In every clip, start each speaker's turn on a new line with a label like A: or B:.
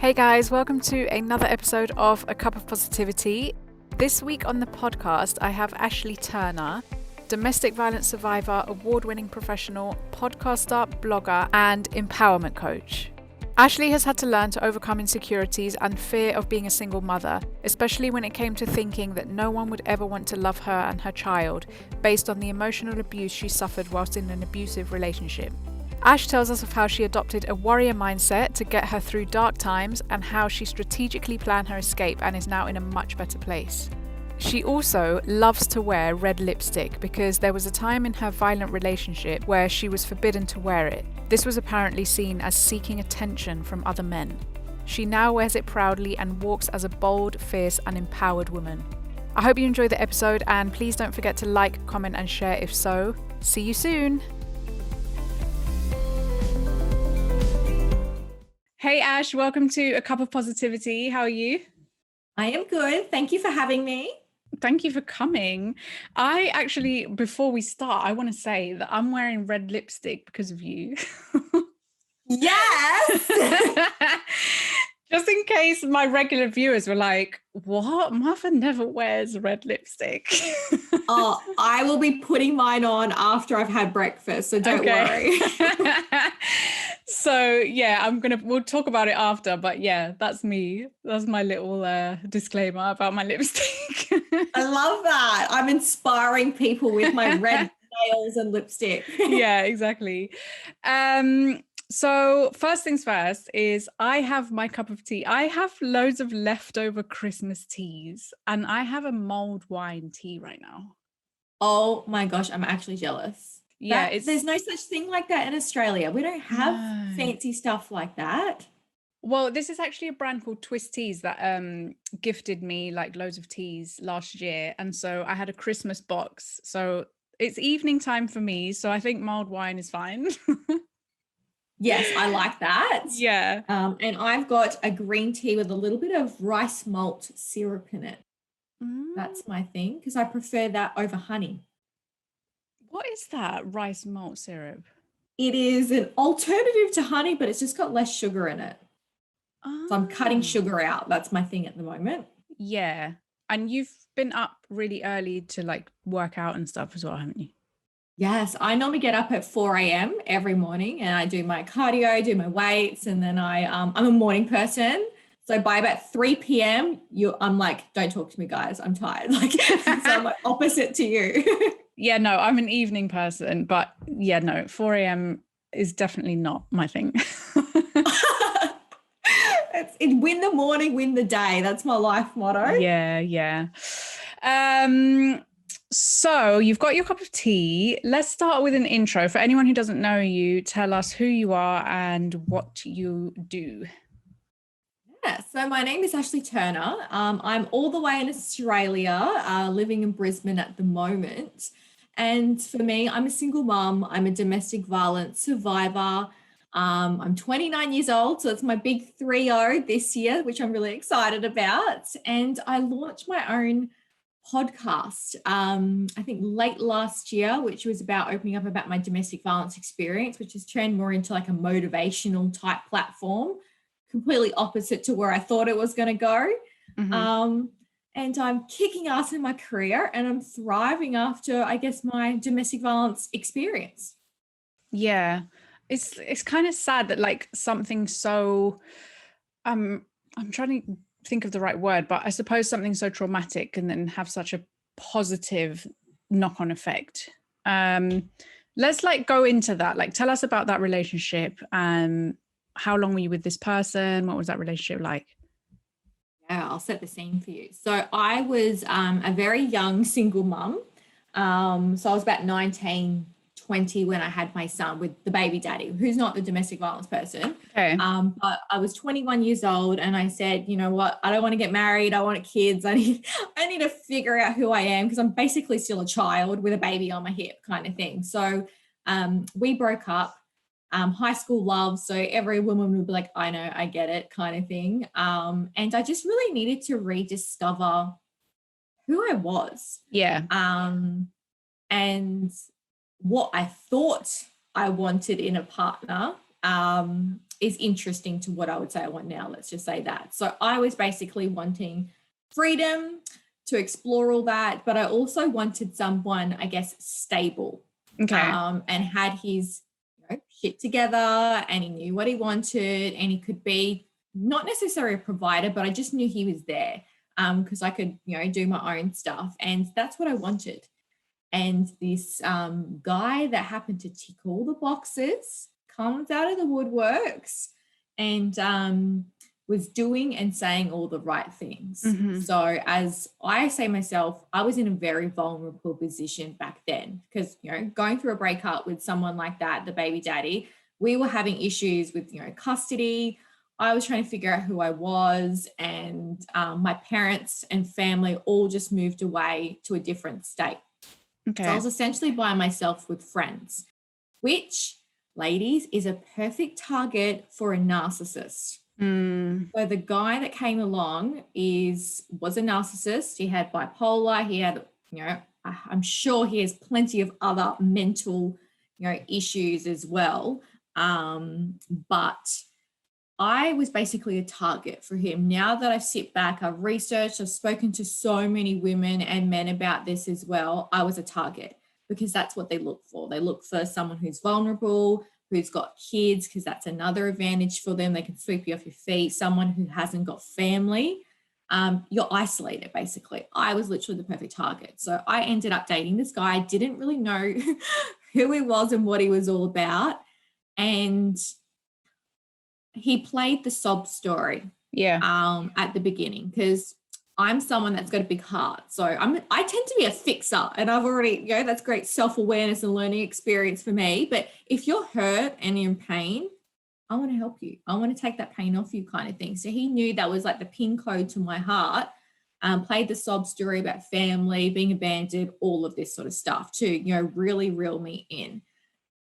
A: Hey guys, welcome to another episode of A Cup of Positivity. This week on the podcast, I have Ashley Turner, domestic violence survivor, award-winning professional, podcaster, blogger, and empowerment coach. Ashley has had to learn to overcome insecurities and fear of being a single mother, especially when it came to thinking that no one would ever want to love her and her child based on the emotional abuse she suffered whilst in an abusive relationship. Ash tells us of how she adopted a warrior mindset to get her through dark times and how she strategically planned her escape and is now in a much better place. She also loves to wear red lipstick because there was a time in her violent relationship where she was forbidden to wear it. This was apparently seen as seeking attention from other men. She now wears it proudly and walks as a bold, fierce and empowered woman. I hope you enjoy the episode and please don't forget to like, comment and share if so. See you soon! Hey Ash, welcome to A Cup of Positivity. How are you?
B: I am good. Thank you for having me.
A: Thank you for coming. I actually, before we start, I want to say that I'm wearing red lipstick because of you.
B: Yes!
A: Just in case my regular viewers were like, what? Mother never wears red lipstick.
B: Oh, I will be putting mine on after I've had breakfast, so don't worry.
A: So yeah, we'll talk about it after, but yeah, that's me. That's my little disclaimer about my lipstick.
B: I love that. I'm inspiring people with my red nails and lipstick.
A: Yeah, exactly. So first things first is I have my cup of tea. I have loads of leftover Christmas teas and I have a mulled wine tea right now.
B: Oh my gosh, I'm actually jealous.
A: Yeah,
B: there's no such thing like that in Australia. We don't have fancy stuff like that.
A: Well, this is actually a brand called Twist Teas that gifted me like loads of teas last year. And so I had a Christmas box. So it's evening time for me. So I think mulled wine is fine.
B: Yes, I like that.
A: Yeah.
B: And I've got a green tea with a little bit of rice malt syrup in it. That's my thing because I prefer that over honey.
A: What is that rice malt syrup?
B: It is an alternative to honey, but it's just got less sugar in it. Oh. So I'm cutting sugar out. That's my thing at the moment.
A: Yeah. And you've been up really early to like work out and stuff as well, haven't you?
B: Yes, I normally get up at 4 a.m. every morning and I do my cardio, do my weights, and then I'm a morning person. So by about 3 p.m., I'm like, don't talk to me, guys. I'm tired. Like, so I'm like opposite to you.
A: Yeah, no, I'm an evening person, but yeah, no, 4 a.m. is definitely not my thing.
B: It's win the morning, win the day. That's my life motto.
A: Yeah. So you've got your cup of tea. Let's start with an intro. For anyone who doesn't know you, tell us who you are and what you do.
B: Yeah, so my name is Ashley Turner. I'm all the way in Australia, living in Brisbane at the moment. And for me, I'm a single mum. I'm a domestic violence survivor. I'm 29 years old, so it's my big 3-0 this year, which I'm really excited about. And I launched my own podcast, I think late last year, which was about opening up about my domestic violence experience, which has turned more into like a motivational type platform, completely opposite to where I thought it was going to go. Mm-hmm. And I'm kicking ass in my career and I'm thriving after, I guess, my domestic violence experience.
A: Yeah. It's kind of sad that like something so, I'm trying to think of the right word, but I suppose something so traumatic and then have such a positive knock-on effect. Let's like go into that. Like, tell us about that relationship. How long were you with this person? What was that relationship like?
B: Yeah, I'll set the scene for you. So I was a very young single mum. So I was about 19, 20 when I had my son with the baby daddy, who's not the domestic violence person.
A: Okay.
B: But I was 21 years old and I said, you know what, I don't want to get married. I want kids. I need to figure out who I am because I'm basically still a child with a baby on my hip kind of thing. So we broke up. High school love. So every woman would be like, I know, I get it kind of thing. And I just really needed to rediscover who I was.
A: Yeah.
B: And what I thought I wanted in a partner is interesting to what I would say I want now. Let's just say that. So I was basically wanting freedom to explore all that, but I also wanted someone, I guess, stable, and had his shit together, and he knew what he wanted, and he could be not necessarily a provider, but I just knew he was there because I could, do my own stuff, and that's what I wanted. And this guy that happened to tick all the boxes comes out of the woodworks and was doing and saying all the right things.
A: Mm-hmm.
B: So as I say myself, I was in a very vulnerable position back then because, going through a breakup with someone like that, the baby daddy, we were having issues with, custody. I was trying to figure out who I was, and my parents and family all just moved away to a different state.
A: Okay.
B: So I was essentially by myself with friends, which, ladies, is a perfect target for a narcissist. So the guy that came along was a narcissist. He had bipolar. He had, I'm sure he has plenty of other mental, issues as well. But I was basically a target for him. Now that I've sit back, I've researched, I've spoken to so many women and men about this as well. I was a target because that's what they look for. They look for someone who's vulnerable, who's got kids, because that's another advantage for them. They can sweep you off your feet. Someone who hasn't got family. You're isolated, basically. I was literally the perfect target. So I ended up dating this guy. I didn't really know who he was and what he was all about. And he played the sob story at the beginning because I'm someone that's got a big heart. So I tend to be a fixer, and I've already, that's great self-awareness and learning experience for me. But if you're hurt and you're in pain, I want to help you. I want to take that pain off you, kind of thing. So he knew that was like the pin code to my heart. Played the sob story about family, being abandoned, all of this sort of stuff to, really reel me in.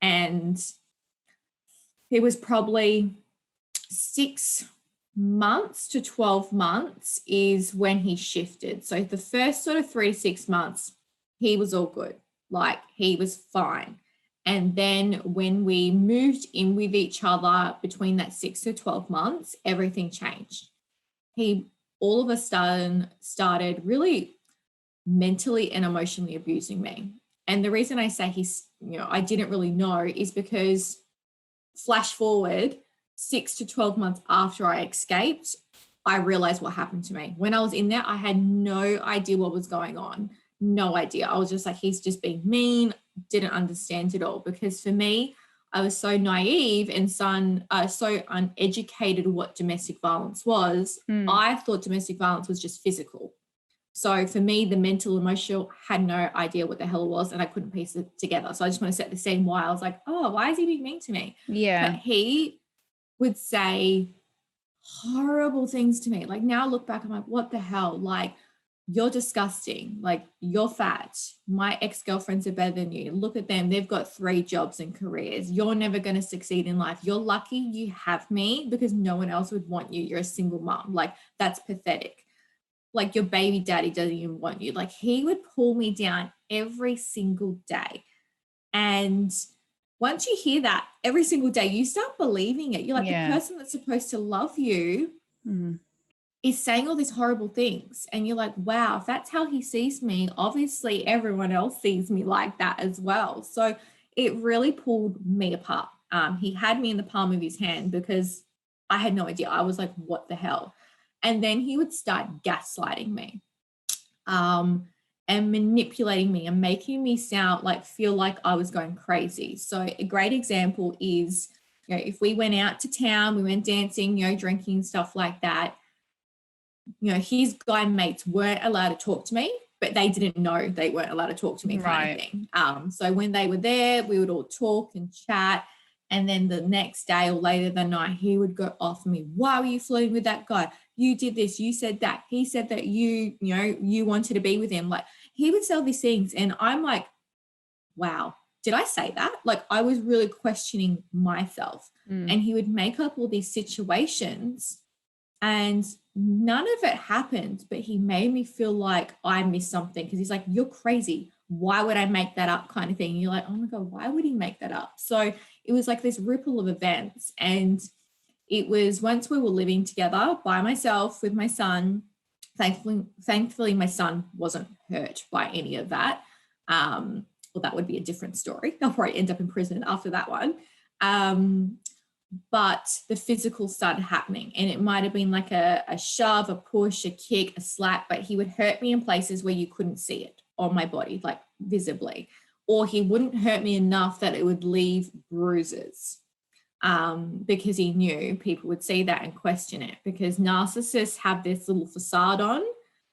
B: And it was probably 6 months to 12 months is when he shifted. So the first sort of 3 to 6 months, he was all good. Like, he was fine. And then when we moved in with each other between that 6 to 12 months, everything changed. He all of a sudden started really mentally and emotionally abusing me. And the reason I say I didn't really know is because flash forward 6 to 12 months after I escaped, I realized what happened to me. When I was in there, I had no idea what was going on. No idea. I was just like, he's just being mean. Didn't understand it all, because for me, I was so naive and so uneducated what domestic violence was. I thought domestic violence was just physical. So for me, the mental, emotional, had no idea what the hell it was, and I couldn't piece it together. So I just want to set the scene why I was like, oh, why is he being mean to me?
A: Yeah.
B: But he would say horrible things to me. Like, now I look back, I'm like, what the hell? Like, you're disgusting. Like, you're fat. My ex-girlfriends are better than you. Look at them. They've got 3 jobs and careers. You're never going to succeed in life. You're lucky you have me because no one else would want you. You're a single mom. Like, that's pathetic. Like, your baby daddy doesn't even want you. Like, he would pull me down every single day. And once you hear that every single day, you start believing it. You're like, the person that's supposed to love you is saying all these horrible things. And you're like, wow, if that's how he sees me, obviously everyone else sees me like that as well. So it really pulled me apart. He had me in the palm of his hand because I had no idea. I was like, what the hell? And then he would start gaslighting me and manipulating me and making me feel like I was going crazy. So a great example is, if we went out to town, we went dancing, drinking, stuff like that, his guy mates weren't allowed to talk to me, but they didn't know they weren't allowed to talk to me, kind of thing. So when they were there, we would all talk and chat. And then the next day or later that night, he would go off me. Why were you flirting with that guy? You did this. You said that. He said that you wanted to be with him. Like, he would say all these things. And I'm like, wow, did I say that? Like, I was really questioning myself. And he would make up all these situations and none of it happened, but he made me feel like I missed something, because he's like, you're crazy. Why would I make that up, kind of thing? And you're like, oh my God, why would he make that up? So it was like this ripple of events. And It was once we were living together by myself with my son. Thankfully, my son wasn't hurt by any of that. Well, that would be a different story. I'll probably end up in prison after that one. But the physical started happening, and it might have been like a shove, a push, a kick, a slap, but he would hurt me in places where you couldn't see it on my body, like visibly, or he wouldn't hurt me enough that it would leave bruises, because he knew people would see that and question it, because narcissists have this little facade on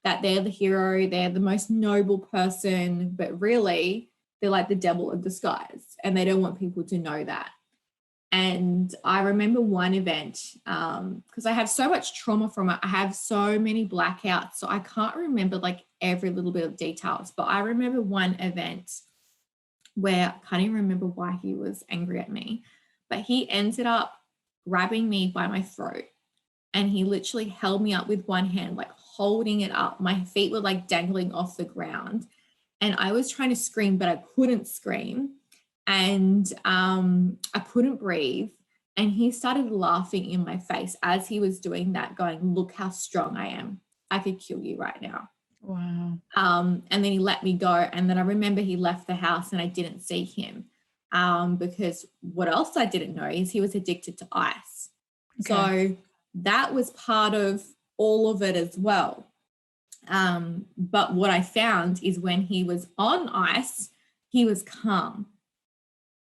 B: that they're the hero, they're the most noble person, but really they're like the devil in disguise, and they don't want people to know that. And I remember one event, because I have so much trauma from it. I have so many blackouts, so I can't remember like every little bit of details. But I remember one event where I can't even remember why he was angry at me, but he ended up grabbing me by my throat, and he literally held me up with one hand, like holding it up. My feet were like dangling off the ground, and I was trying to scream, but I couldn't scream. And I couldn't breathe. And he started laughing in my face as he was doing that, going, "Look how strong I am. I could kill you right now."
A: Wow.
B: And then he let me go. And then I remember he left the house and I didn't see him, because what else I didn't know is he was addicted to ice. Okay. So that was part of all of it as well. But what I found is when he was on ice, he was calm.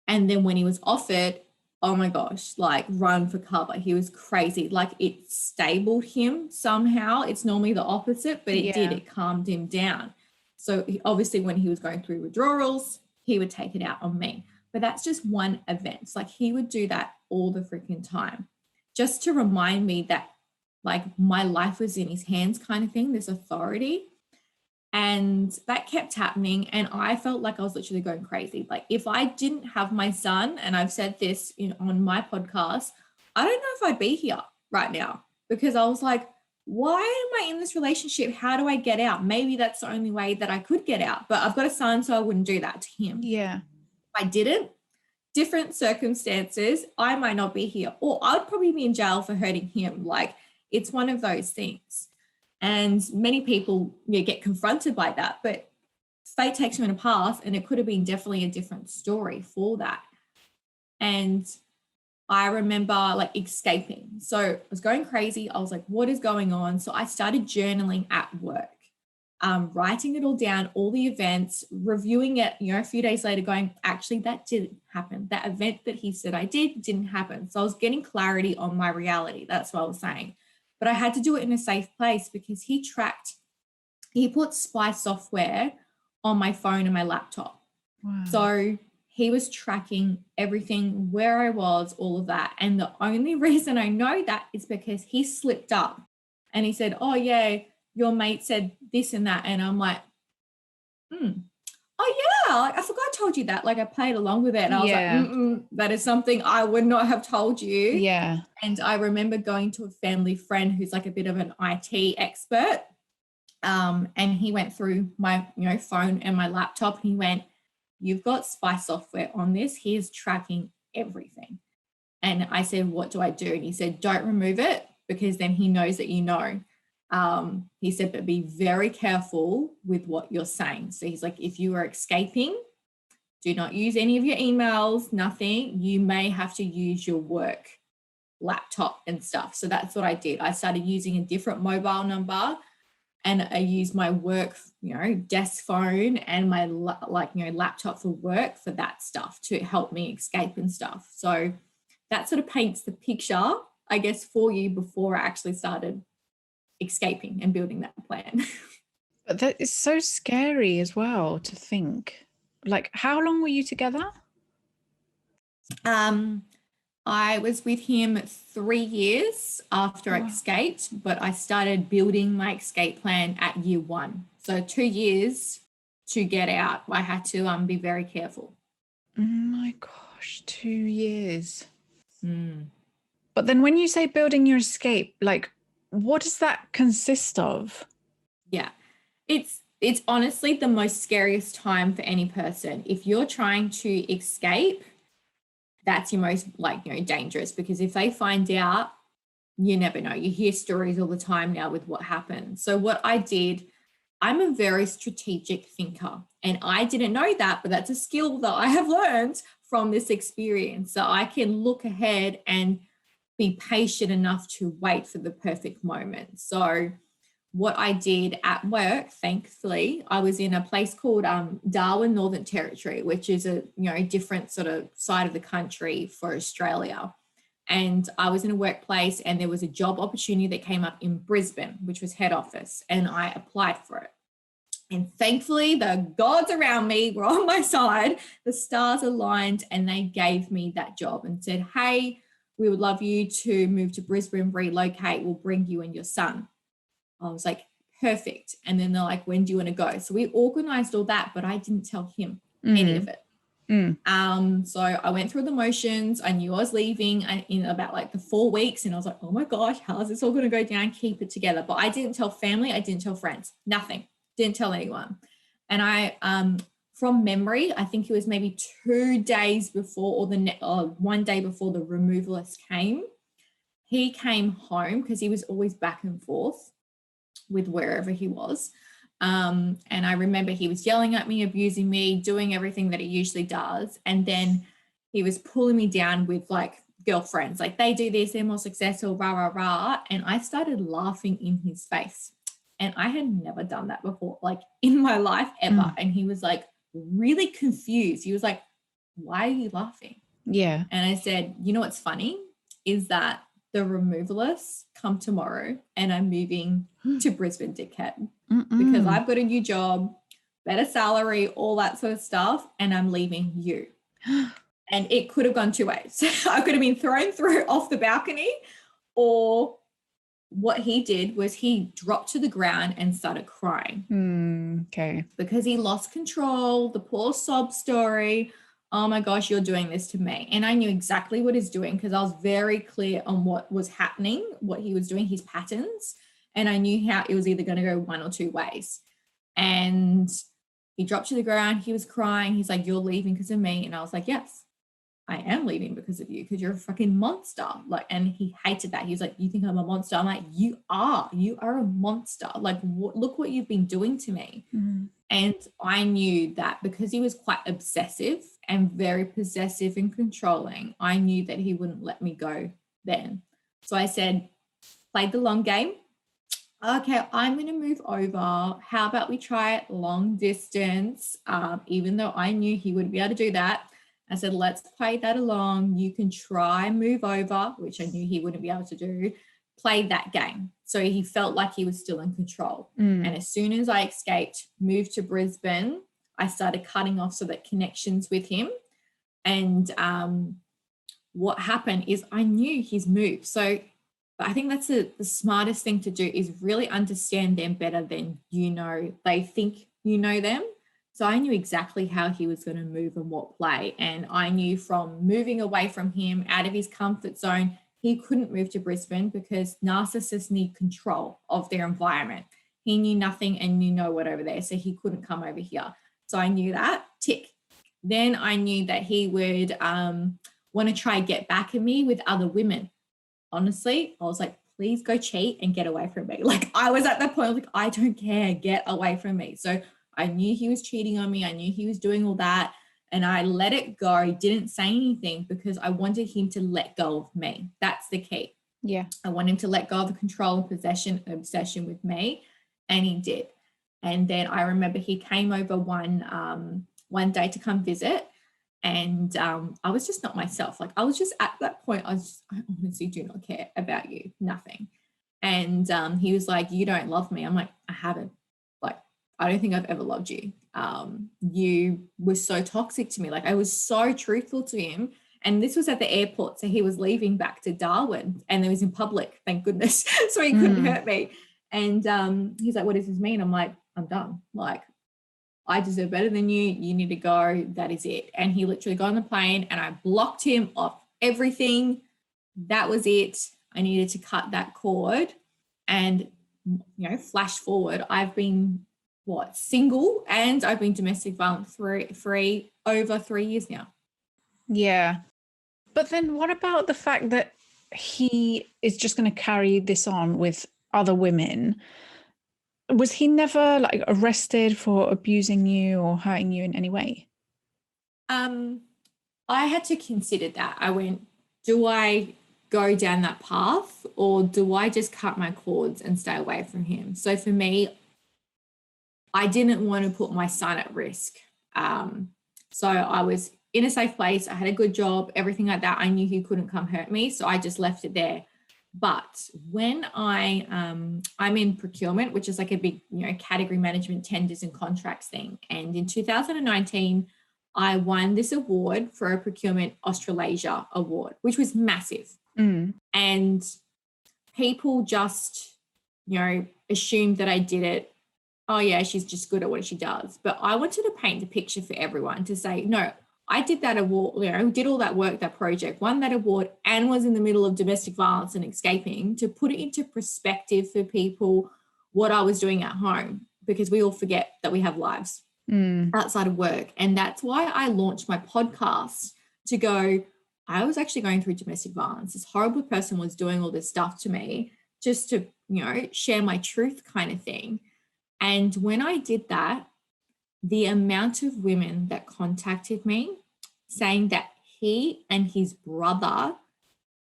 B: And then when he was off it, oh my gosh, like run for cover. He was crazy. Like it stabled him somehow. It's normally the opposite, but it did. It calmed him down. So obviously when he was going through withdrawals, he would take it out on me. But that's just one event. It's like he would do that all the freaking time, just to remind me that like my life was in his hands kind of thing, this authority. And that kept happening. And I felt like I was literally going crazy. Like if I didn't have my son, and I've said this on my podcast, I don't know if I'd be here right now, because I was like, why am I in this relationship? How do I get out? Maybe that's the only way that I could get out. But I've got a son, so I wouldn't do that to him.
A: Yeah.
B: If I didn't, different circumstances, I might not be here, or I'd probably be in jail for hurting him. Like it's one of those things. And many people get confronted by that, but fate takes you on a path, and it could have been definitely a different story for that. And I remember like escaping. So I was going crazy. I was like, what is going on? So I started journaling at work, writing it all down, all the events, reviewing it, a few days later going, actually, that didn't happen. That event that he said I didn't happen. So I was getting clarity on my reality. That's what I was saying. But I had to do it in a safe place, because he put spy software on my phone and my laptop. Wow. So he was tracking everything, where I was, all of that. And the only reason I know that is because he slipped up and he said, "Oh yeah, your mate said this and that." And I'm like, "Oh yeah, like I forgot I told you that." Like I played along with it, and I was like, "That is something I would not have told you."
A: Yeah. And
B: I remember going to a family friend who's like a bit of an IT expert, and he went through my phone and my laptop, and he went, "You've got spy software on this. He is tracking everything." And I said, "What do I do?" And he said, "Don't remove it, because then he knows that you know." He said, "But be very careful with what you're saying." So he's like, if you are escaping, do not use any of your emails, nothing. You may have to use your work laptop and stuff. So that's what I did. I started using a different mobile number, and I used my work, desk phone and my laptop for work for that stuff to help me escape and stuff. So that sort of paints the picture, I guess, for you before I actually started escaping and building that plan.
A: But that is so scary as well to think. Like, how long were you together?
B: I was with him 3 years after I escaped, but I started building my escape plan at year 1. So 2 years to get out. I had to be very careful.
A: Oh my gosh, 2 years. But then when you say building your escape, like, what does that consist of? Yeah,
B: it's honestly the most scariest time for any person. If you're trying to escape, that's your most dangerous, because if they find out, you never know. You hear stories all the time now with what happened. So what I did, I'm a very strategic thinker, and I didn't know that, but that's a skill that I have learned from this experience. So I can look ahead and be patient enough to wait for the perfect moment. So what I did at work, thankfully, I was in a place called Darwin, Northern Territory, which is a different sort of side of the country for Australia. And I was in a workplace, and there was a job opportunity that came up in Brisbane, which was head office, and I applied for it. And thankfully, the gods around me were on my side. The stars aligned, and they gave me that job and said, hey, we would love you to move to Brisbane, relocate. We'll bring you and your son. I was like, perfect. And then they're like, when do you want to go? So we organized all that, but I didn't tell him any of it. So I went through the motions. I knew I was leaving in about like the 4 weeks, and I was like, oh my gosh, how is this all going to go down? Keep it together. But I didn't tell family. I didn't tell friends, nothing, didn't tell anyone. And I, from memory, I think it was maybe 2 days before, or 1 day before the removalist came. He came home because he was always back and forth with wherever he was. And I remember he was yelling at me, abusing me, doing everything that he usually does. And then he was pulling me down with like girlfriends, like they do this, they're more successful, rah, rah, rah. And I started laughing in his face. And I had never done that before, like in my life ever. And he was like really confused. He was like, why are you laughing?
A: Yeah.
B: And I said, you know what's funny is that the removalists come tomorrow, and I'm moving to Brisbane, dickhead, because I've got a new job, better salary, all that sort of stuff, and I'm leaving you. And it could have gone 2 ways. I could have been thrown through off the balcony, or what he did was he dropped to the ground and started crying.
A: Okay.
B: Because he lost control, the poor sob story. Oh my gosh, you're doing this to me. And I knew exactly what he's doing because I was very clear on what was happening, what he was doing, his patterns. And I knew how it was either going to go 1 or 2 ways. And he dropped to the ground. He was crying. He's like, you're leaving because of me. And I was like, yes, I am leaving because of you, because you're a fucking monster. Like, and he hated that. He's like, you think I'm a monster? I'm like, you are a monster. Like, look what you've been doing to me. And I knew that because he was quite obsessive and very possessive and controlling, I knew that he wouldn't let me go then. So I said, play the long game. Okay, I'm going to move over. How about we try it long distance? Even though I knew he wouldn't be able to do that, I said, let's play that along. You can try move over, which I knew he wouldn't be able to do. Play that game. So he felt like he was still in control. And as soon as I escaped, moved to Brisbane, I started cutting off so that connections with him. And what happened is I knew his move. So I think that's the smartest thing to do, is really understand them better than they think you know them. So I knew exactly how he was going to move and what play. And I knew from moving away from him, out of his comfort zone, he couldn't move to Brisbane because narcissists need control of their environment. He knew nothing and knew no one over there, so he couldn't come over here. So I knew that, tick. Then I knew that he would want to try and get back at me with other women. Honestly, I was like, please go cheat and get away from me. Like, I was at that point, like, I don't care, get away from me. So I knew he was cheating on me. I knew he was doing all that. And I let it go. I didn't say anything because I wanted him to let go of me. That's the key.
A: Yeah.
B: I want him to let go of the control and possession and obsession with me. And he did. And then I remember he came over one day to come visit. And I was just not myself. Like, I was just at that point, I honestly do not care about you. Nothing. And he was like, you don't love me. I'm like, I haven't. Like, I don't think I've ever loved you. You were so toxic to me. Like, I was so truthful to him. And this was at the airport. So he was leaving back to Darwin, and it was in public, thank goodness. So he couldn't hurt me. And he's like, what does this mean? I'm like, I'm done. Like, I deserve better than you. You need to go. That is it. And he literally got on the plane, and I blocked him off everything. That was it. I needed to cut that cord. And, flash forward, I've been single, and I've been domestic violence over 3 years now.
A: Yeah. But then what about the fact that he is just going to carry this on with other women. Was he never like arrested for abusing you or hurting you in any way?
B: I had to consider that. I went, do I go down that path or do I just cut my cords and stay away from him? So for me, I didn't want to put my son at risk. So I was in a safe place. I had a good job, everything like that. I knew he couldn't come hurt me. So I just left it there. But when I'm in procurement, which is like a big, category management, tenders and contracts thing. And in 2019, I won this award for a procurement Australasia award, which was massive. And people just, assumed that I did it. Oh yeah, she's just good at what she does. But I wanted to paint the picture for everyone to say, no, I did that award, did all that work, that project, won that award, and was in the middle of domestic violence and escaping, to put it into perspective for people what I was doing at home, because we all forget that we have lives outside of work. And that's why I launched my podcast, to go, I was actually going through domestic violence. This horrible person was doing all this stuff to me, just to, share my truth kind of thing. And when I did that, the amount of women that contacted me saying that he and his brother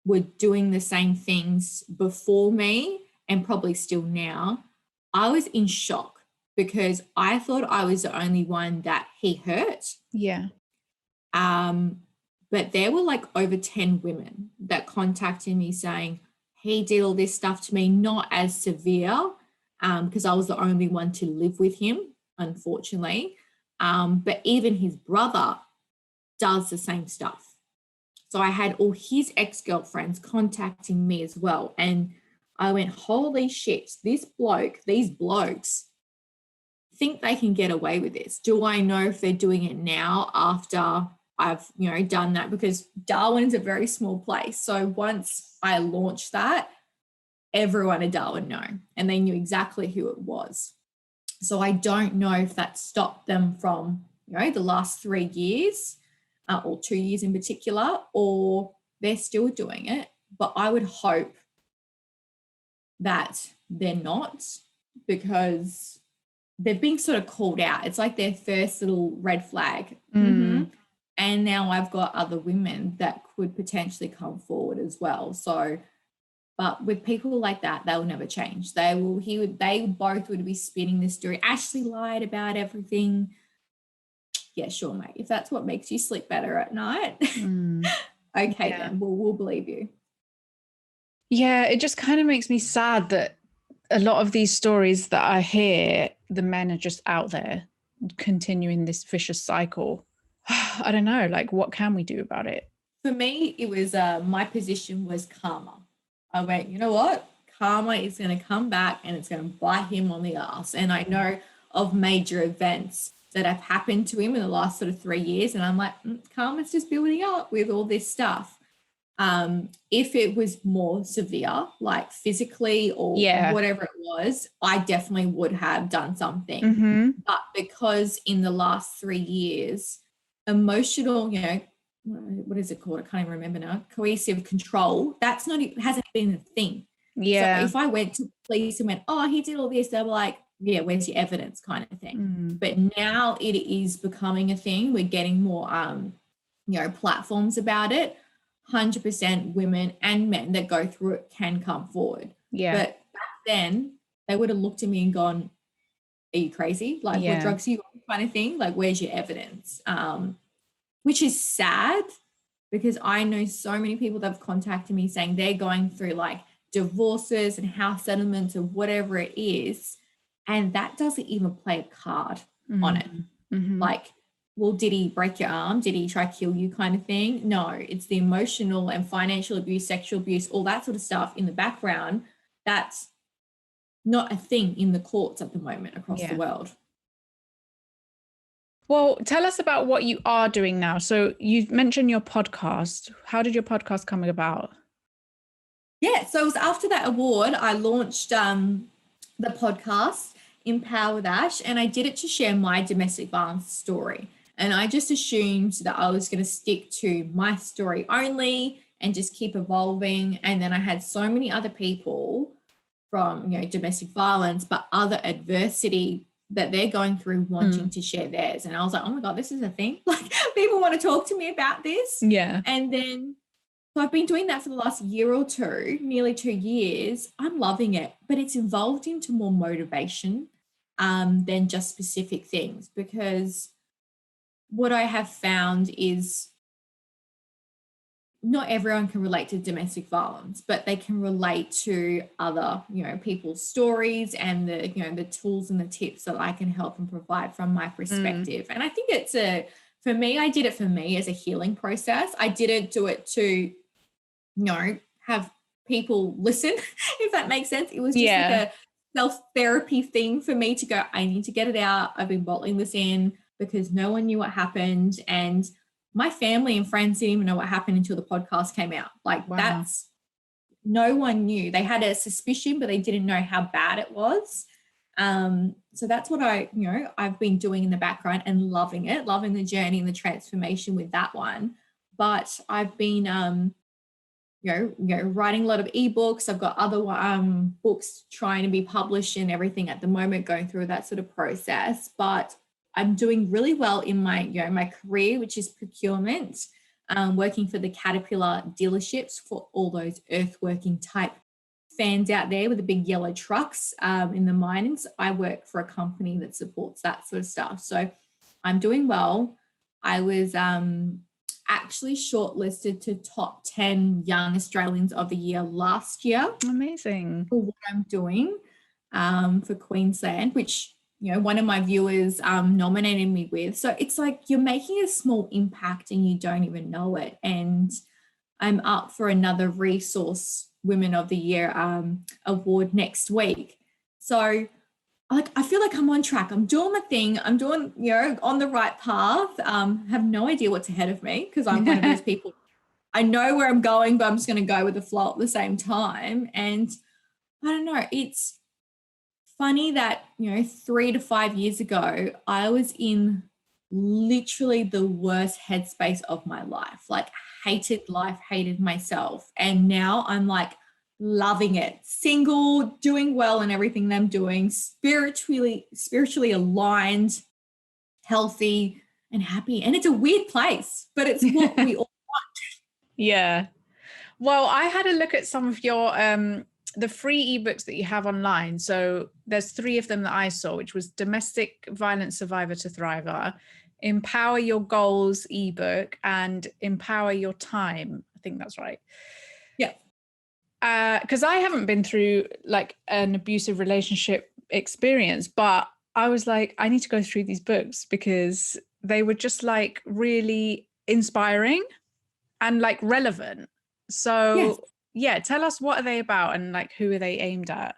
B: were doing the same things before me and probably still now, I was in shock, because I thought I was the only one that he hurt.
A: Yeah.
B: But there were like over 10 women that contacted me saying, he did all this stuff to me, not as severe, because I was the only one to live with him, unfortunately. But even his brother does the same stuff. So I had all his ex-girlfriends contacting me as well. And I went, holy shit, these blokes think they can get away with this. Do I know if they're doing it now after I've, done that? Because Darwin is a very small place. So once I launched that, everyone in Darwin know, and they knew exactly who it was. So I don't know if that stopped them from, the last 3 years or 2 years in particular, or they're still doing it. But I would hope that they're not, because they're being sort of called out. It's like their first little red flag. And now I've got other women that could potentially come forward as well. So, but with people like that, they will never change. They both would be spinning this story. Ashley lied about everything. Yeah, sure, mate. If that's what makes you sleep better at night, okay, then we'll believe you.
A: Yeah, it just kind of makes me sad that a lot of these stories that I hear, the men are just out there continuing this vicious cycle. I don't know, like, what can we do about it?
B: For me, it was my position was karma. I went, you know what? Karma is going to come back and it's going to bite him on the ass. And I know of major events that have happened to him in the last sort of 3 years. And I'm like, karma's just building up with all this stuff. If it was more severe, like physically or whatever it was, I definitely would have done something. But because in the last 3 years, emotional, what is it called? I can't even remember now. Coercive control. Hasn't been a thing.
A: Yeah.
B: So if I went to police and went, oh, he did all this, they'll be like, yeah, where's your evidence kind of thing. But now it is becoming a thing. We're getting more, platforms about it. 100% women and men that go through it can come forward. Yeah. But back then they would have looked at me and gone, are you crazy? Like, what drugs are you on, kind of thing? Like, where's your evidence? Which is sad, because I know so many people that have contacted me saying they're going through like divorces and house settlements or whatever it is, and that doesn't even play a card on it. Like, well, did he break your arm? Did he try to kill you, kind of thing? No, it's the emotional and financial abuse, sexual abuse, all that sort of stuff in the background. That's not a thing in the courts at the moment across the world.
A: Well, tell us about what you are doing now. So you mentioned your podcast. How did your podcast come about?
B: Yeah, so it was after that award, I launched the podcast, Empower with Ash, and I did it to share my domestic violence story. And I just assumed that I was going to stick to my story only and just keep evolving. And then I had so many other people from, domestic violence, but other adversity that they're going through wanting to share theirs. And I was like, oh my God, this is a thing. Like, people want to talk to me about this.
A: Yeah.
B: And then so I've been doing that for the last year or two, nearly 2 years. I'm loving it, but it's evolved into more motivation than just specific things, because what I have found is not everyone can relate to domestic violence, but they can relate to other, people's stories and the tools and the tips that I can help and provide from my perspective. And I think for me, I did it for me as a healing process. I didn't do it to, have people listen, if that makes sense. It was just like a self-therapy thing for me to go, I need to get it out. I've been bottling this in because no one knew what happened. And my family and friends didn't even know what happened until the podcast came out. Like, no one knew. They had a suspicion, but they didn't know how bad it was. So that's what I've been doing in the background and loving it, loving the journey and the transformation with that one. But I've been, writing a lot of ebooks. I've got other books trying to be published and everything at the moment, going through that sort of process. But I'm doing really well in my, my career, which is procurement, working for the Caterpillar dealerships for all those earthworking type fans out there with the big yellow trucks in the minings. I work for a company that supports that sort of stuff. So I'm doing well. I was actually shortlisted to top 10 young Australians of the year last year.
A: Amazing.
B: For what I'm doing for Queensland, which, one of my viewers nominated me with. So it's like you're making a small impact and you don't even know it. And I'm up for another Resource Women of the Year award next week. So I feel like I'm on track. I'm doing my thing. I'm doing, on the right path. Have no idea what's ahead of me, because I'm one of those people. I know where I'm going, but I'm just going to go with the flow at the same time. And I don't know, it's funny that, 3 to 5 years ago, I was in literally the worst headspace of my life, like hated life, hated myself. And now I'm like, loving it, single, doing well in everything that I'm doing, spiritually aligned, healthy and happy. And it's a weird place, but it's what we all want.
A: Yeah. Well, I had a look at some of your the free ebooks that you have online. So there's 3 of them that I saw, which was Domestic Violence Survivor to Thriver, Empower Your Goals ebook, and Empower Your Time. I think that's right.
B: Yeah.
A: Because I haven't been through like an abusive relationship experience, but I was like, I need to go through these books because they were just like really inspiring and like relevant. So tell us, what are they about and like who are they aimed at?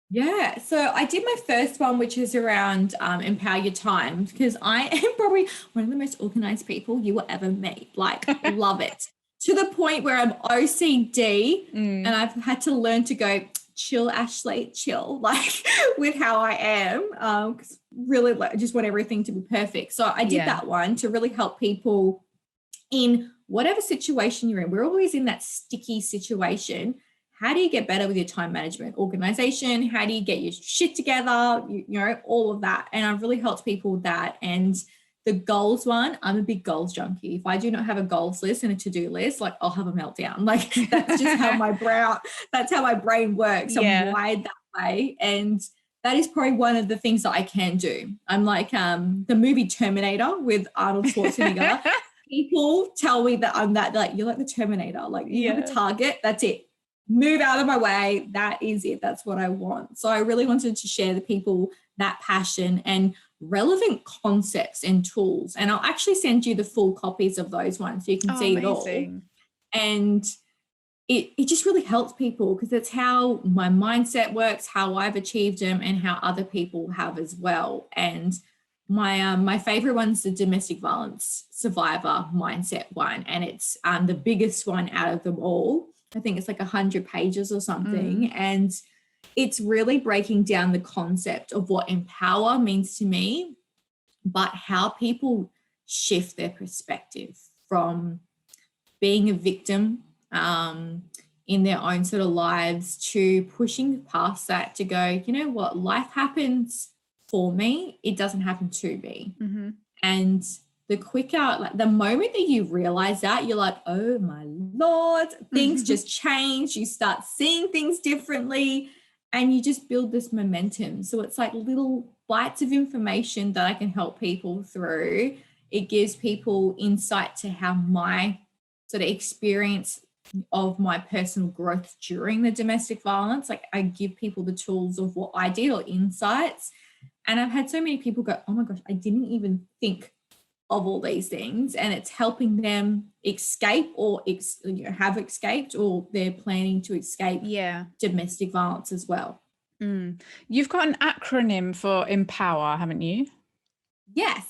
B: Yeah, so I did my first one, which is around Empower Your Time, because I am probably one of the most organized people you will ever meet. Like, love it. To the point where I'm OCD and I've had to learn to go, chill, Ashley, chill, like with how I am. Because really, I just want everything to be perfect. So I did that one to really help people in whatever situation you're in. We're always in that sticky situation. How do you get better with your time management, organization? How do you get your shit together? All of that. And I've really helped people with that. And the goals one, I'm a big goals junkie. If I do not have a goals list and a to-do list, like I'll have a meltdown. Like that's just how that's how my brain works. I'm wired that way. And that is probably one of the things that I can do. I'm like the movie Terminator with Arnold Schwarzenegger. People tell me that I'm that, like, you're like the Terminator. Like you have a target, that's it. Move out of my way. That is it. That's what I want. So I really wanted to share the people that passion and relevant concepts and tools. And I'll actually send you the full copies of those ones so you can see
A: amazing.
B: It all. And it just really helps people because it's how my mindset works, how I've achieved them, and how other people have as well. And my favorite one's the domestic violence survivor mindset one, and it's the biggest one out of them all. I think it's like 100 pages or something, and it's really breaking down the concept of what empower means to me, but how people shift their perspective from being a victim in their own sort of lives, to pushing past that to go, you know what, life happens for me. It doesn't happen to me.
A: Mm-hmm.
B: And the quicker, like the moment that you realize that, you're like, oh my Lord, things just change. You start seeing things differently and you just build this momentum. So it's like little bites of information that I can help people through. It gives people insight to how my sort of experience of my personal growth during the domestic violence, like I give people the tools of what I did or insights. And I've had so many people go, oh my gosh, I didn't even think of all these things, and it's helping them escape or have escaped, or they're planning to escape domestic violence as well.
A: You've got an acronym for Empower, haven't you?
B: Yes.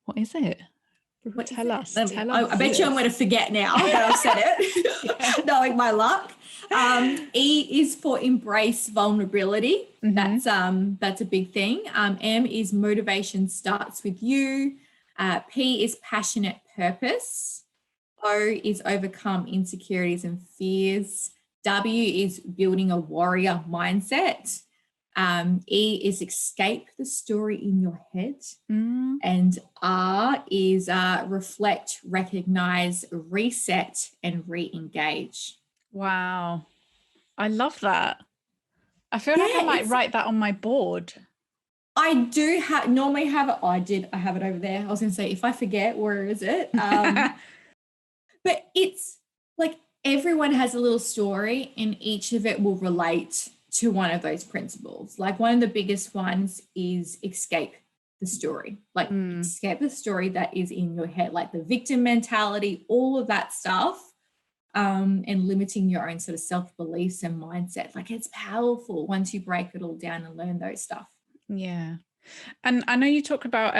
A: What is it? Tell us. I
B: bet you I'm going to forget now that I've said it, knowing my luck. E is for embrace vulnerability. That's a big thing. M is motivation starts with you. P is passionate purpose. O is overcome insecurities and fears. W is building a warrior mindset. E is escape the story in your head. And R is reflect, recognize, reset, and re-engage.
A: Wow. I love that. I feel like I might write that on my board.
B: I do normally have it. I have it over there. I was going to say, if I forget, where is it? But it's like everyone has a little story and each of it will relate to one of those principles. Like one of the biggest ones is escape the story, like escape the story that is in your head, like the victim mentality, all of that stuff. And limiting your own sort of self-beliefs and mindset. Like it's powerful once you break it all down and learn those stuff.
A: Yeah. And I know you talk about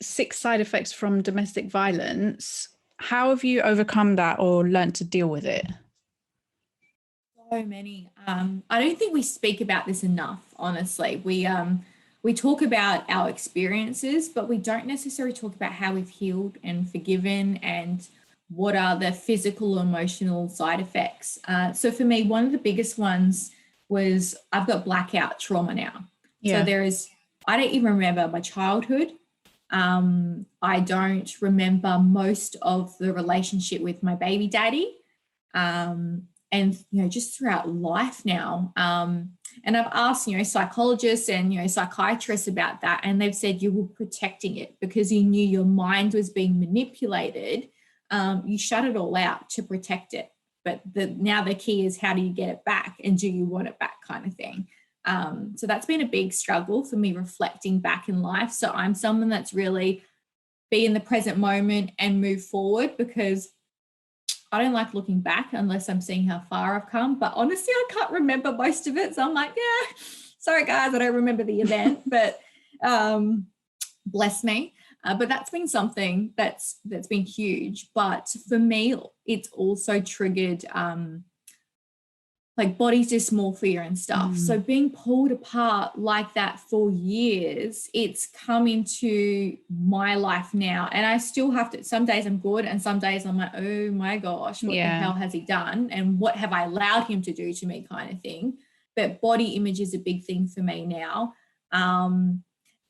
A: 6 side effects from domestic violence. How have you overcome that or learned to deal with it?
B: So many. I don't think we speak about this enough, honestly. We talk about our experiences, but we don't necessarily talk about how we've healed and forgiven and what are the physical, emotional side effects. So for me, one of the biggest ones was I've got blackout trauma now. So I don't even remember my childhood. I don't remember most of the relationship with my baby daddy. And, just throughout life now. And I've asked, psychologists and, psychiatrists about that. And they've said you were protecting it because you knew your mind was being manipulated. You shut it all out to protect it. But now the key is how do you get it back and do you want it back kind of thing. So that's been a big struggle for me reflecting back in life. So I'm someone that's really be in the present moment and move forward because I don't like looking back unless I'm seeing how far I've come. But honestly, I can't remember most of it. So I'm like, sorry guys, I don't remember the event, but bless me. But that's been something that's been huge. But for me, it's also triggered like body dysmorphia and stuff. So being pulled apart like that for years, it's come into my life now. And I still have to, some days I'm good and some days I'm like, oh my gosh, what the hell has he done? And what have I allowed him to do to me kind of thing. But body image is a big thing for me now. And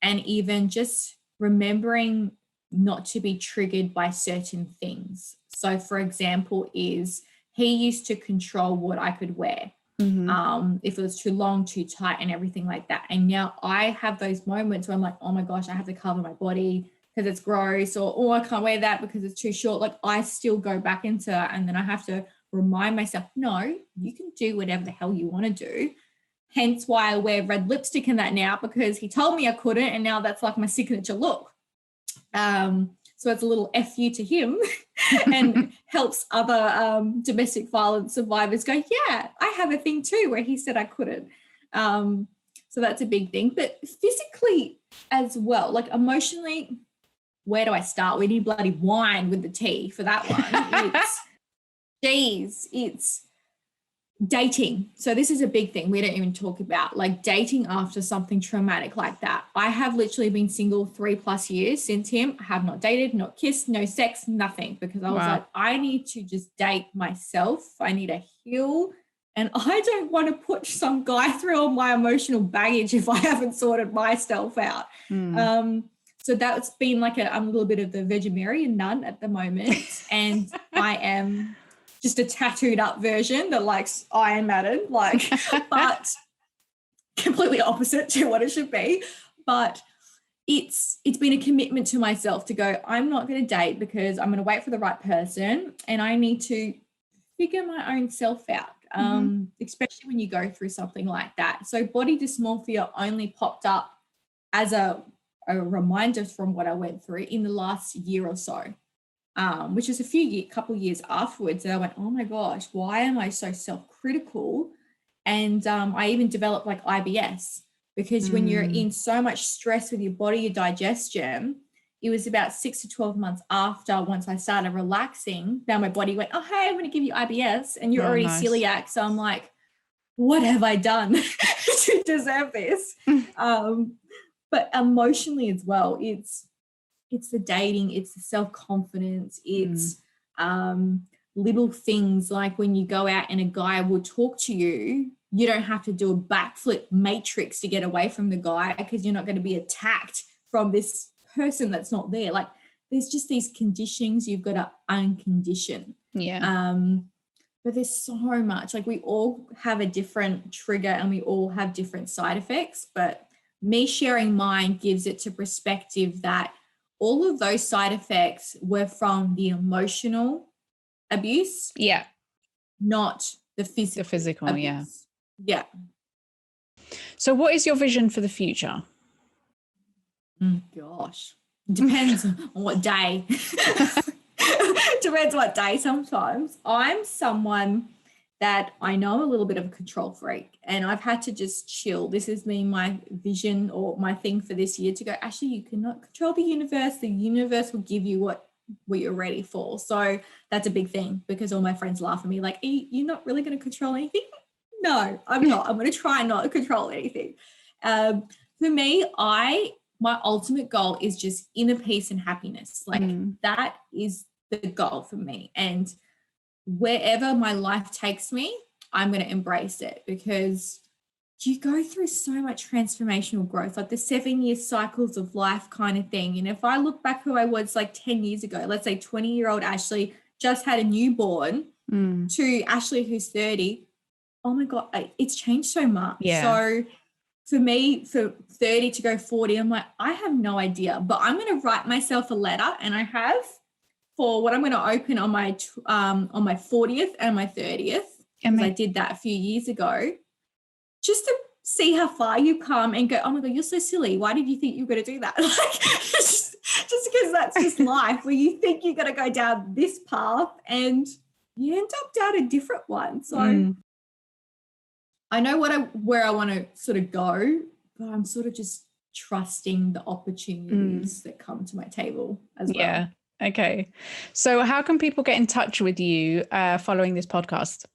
B: even just remembering not to be triggered by certain things. So for example is he used to control what I could wear. If it was too long, too tight and everything like that. And now I have those moments where I'm like, oh my gosh, I have to cover my body because it's gross, or oh, I can't wear that because it's too short. Like I still go back into that and then I have to remind myself, no, you can do whatever the hell you want to do. Hence why I wear red lipstick in that now because he told me I couldn't and now that's like my signature look. So it's a little FU to him and helps other domestic violence survivors go, yeah, I have a thing too where he said I couldn't. So that's a big thing. But physically as well, like emotionally, where do I start? We need bloody wine with the tea for that one. It's dating. So this is a big thing we don't even talk about, like dating after something traumatic like that. I have literally been single 3+ years since him. I have not dated, not kissed, no sex, nothing, because I was
A: Wow.
B: like, I need to just date myself. I need to heal. And I don't want to put some guy through all my emotional baggage if I haven't sorted myself out. So that's been like I'm a little bit of the Virgin Mary and nun at the moment. And I am just a tattooed up version that likes Iron Maiden, like, but completely opposite to what it should be. But it's been a commitment to myself to go, I'm not going to date because I'm going to wait for the right person, and I need to figure my own self out, especially when you go through something like that. So body dysmorphia only popped up as a reminder from what I went through in the last year or so. Which is couple years afterwards, and I went, oh my gosh, why am I so self-critical? And I even developed like IBS, because when you're in so much stress with your body, your digestion, it was about 6 to 12 months after, once I started relaxing, now my body went, oh, hey, I'm going to give you IBS, and you're already
A: nice.
B: celiac. So I'm like, what have I done to deserve this? But emotionally as well, it's the dating, it's the self-confidence, it's little things like when you go out and a guy will talk to you, you don't have to do a backflip matrix to get away from the guy, because you're not going to be attacked from this person that's not there. Like, there's just these conditions you've got to uncondition. But there's so much, like, we all have a different trigger and we all have different side effects, but me sharing mine gives it to perspective that all of those side effects were from the emotional abuse.
A: Yeah.
B: Not the physical.
A: The physical,
B: abuse. Yeah.
A: So what is your vision for the future?
B: Gosh. Depends on what day. Depends what day sometimes. I'm someone that I know I'm a little bit of a control freak, and I've had to just chill. This has been my vision or my thing for this year, to go, actually, you cannot control the universe. The universe will give you what you're ready for. So that's a big thing, because all my friends laugh at me like, you're not really going to control anything? No, I'm not. I'm going to try not to control anything. For me, my ultimate goal is just inner peace and happiness. Like that is the goal for me. And wherever my life takes me, I'm going to embrace it, because you go through so much transformational growth, like the 7-year cycles of life kind of thing. And if I look back who I was like 10 years ago, let's say 20-year-old Ashley just had a newborn, to Ashley who's 30, oh my God, it's changed so much.
A: Yeah.
B: So for me, for 30 to go 40, I'm like, I have no idea, but I'm going to write myself a letter, and I have, for what I'm going to open on my 40th and my 30th, because I did that a few years ago, just to see how far you come and go, oh my God, you're so silly. Why did you think you were going to do that? Like, just because that's just life, where you think you're going to go down this path and you end up down a different one. So I know where I want to sort of go, but I'm sort of just trusting the opportunities that come to my table as well.
A: Yeah. Okay. So how can people get in touch with you following this podcast?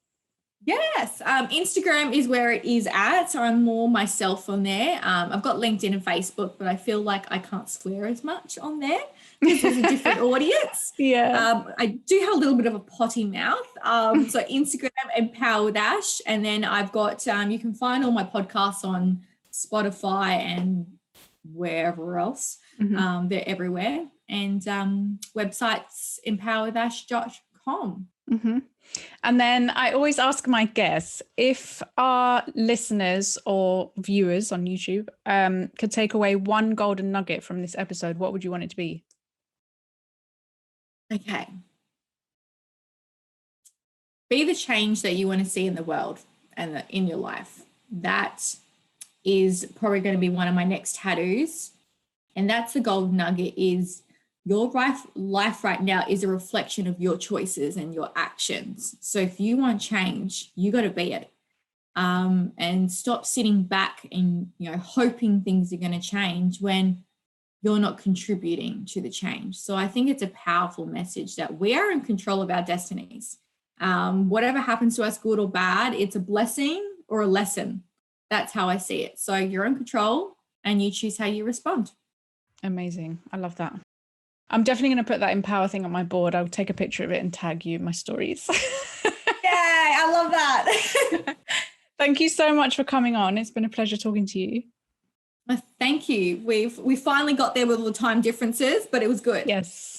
B: Yes. Instagram is where it is at. So I'm more myself on there. I've got LinkedIn and Facebook, but I feel like I can't swear as much on there because there's a different audience.
A: Yeah.
B: I do have a little bit of a potty mouth. So Instagram, Empower with Ash. And then I've got, you can find all my podcasts on Spotify and wherever else. They're everywhere. And websites, empowerwithash.com.
A: And then I always ask my guests, if our listeners or viewers on YouTube could take away one golden nugget from this episode, what would you want it to be?
B: Okay. Be the change that you want to see in the world and in your life. That is probably going to be one of my next tattoos. And that's the golden nugget, is your life right now is a reflection of your choices and your actions. So if you want change, you got to be it. And stop sitting back and, hoping things are going to change when you're not contributing to the change. So I think it's a powerful message that we are in control of our destinies. Whatever happens to us, good or bad, it's a blessing or a lesson. That's how I see it. So you're in control and you choose how you respond.
A: Amazing. I love that. I'm definitely going to put that Empower thing on my board. I'll take a picture of it and tag you in my stories.
B: Yay, I love that.
A: Thank you so much for coming on. It's been a pleasure talking to you.
B: Thank you. We finally got there with all the time differences, but it was good.
A: Yes.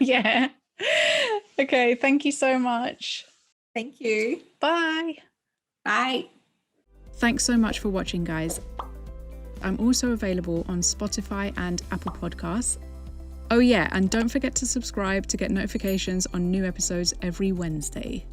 A: Yeah. Okay. Thank you so much.
B: Thank you.
A: Bye.
B: Bye.
A: Thanks so much for watching, guys. I'm also available on Spotify and Apple Podcasts. Oh yeah, and don't forget to subscribe to get notifications on new episodes every Wednesday.